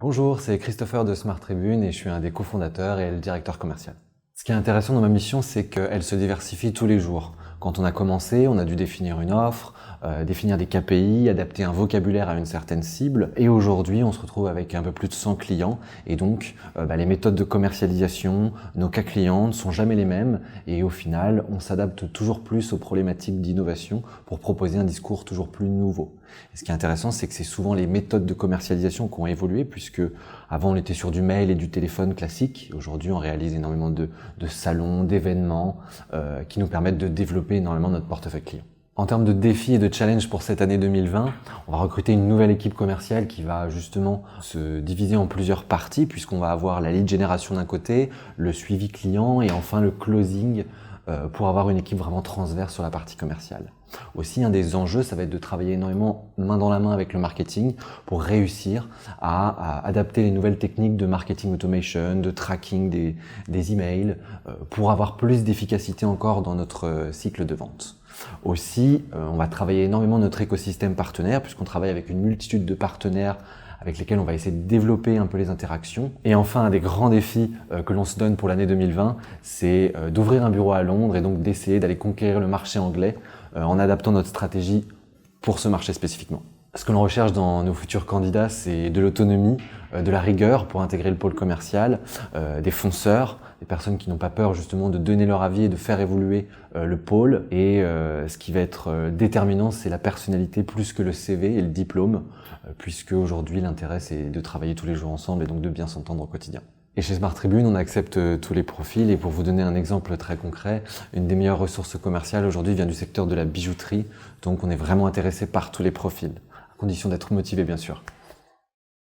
Bonjour, c'est Christopher de Smart Tribune et je suis un des cofondateurs et le directeur commercial. Ce qui est intéressant dans ma mission, c'est qu'elle se diversifie tous les jours. Quand on a commencé, on a dû définir une offre, définir des KPI, adapter un vocabulaire à une certaine cible. Et aujourd'hui, on se retrouve avec un peu plus de 100 clients. Et donc, les méthodes de commercialisation, nos cas clients ne sont jamais les mêmes. Et au final, on s'adapte toujours plus aux problématiques d'innovation pour proposer un discours toujours plus nouveau. Et ce qui est intéressant, c'est que c'est souvent les méthodes de commercialisation qui ont évolué, puisque avant on était sur du mail et du téléphone classique. Aujourd'hui, on réalise énormément de salons, d'événements qui nous permettent de développer énormément notre portefeuille client. En termes de défis et de challenge pour cette année 2020, on va recruter une nouvelle équipe commerciale qui va justement se diviser en plusieurs parties, puisqu'on va avoir la lead génération d'un côté, le suivi client et enfin le closing pour avoir une équipe vraiment transverse sur la partie commerciale. Aussi, un des enjeux, ça va être de travailler énormément main dans la main avec le marketing pour réussir à adapter les nouvelles techniques de marketing automation, de tracking des emails, pour avoir plus d'efficacité encore dans notre cycle de vente. Aussi, on va travailler énormément notre écosystème partenaire, puisqu'on travaille avec une multitude de partenaires avec lesquels on va essayer de développer un peu les interactions. Et enfin, un des grands défis que l'on se donne pour l'année 2020, c'est d'ouvrir un bureau à Londres et donc d'essayer d'aller conquérir le marché anglais en adaptant notre stratégie pour ce marché spécifiquement. Ce que l'on recherche dans nos futurs candidats, c'est de l'autonomie, de la rigueur pour intégrer le pôle commercial, des fonceurs, des personnes qui n'ont pas peur justement de donner leur avis et de faire évoluer le pôle. Et ce qui va être déterminant, c'est la personnalité plus que le CV et le diplôme, puisque aujourd'hui l'intérêt c'est de travailler tous les jours ensemble et donc de bien s'entendre au quotidien. Et chez Smart Tribune, on accepte tous les profils et pour vous donner un exemple très concret, une des meilleures ressources commerciales aujourd'hui vient du secteur de la bijouterie, donc on est vraiment intéressé par tous les profils, à condition d'être motivé bien sûr.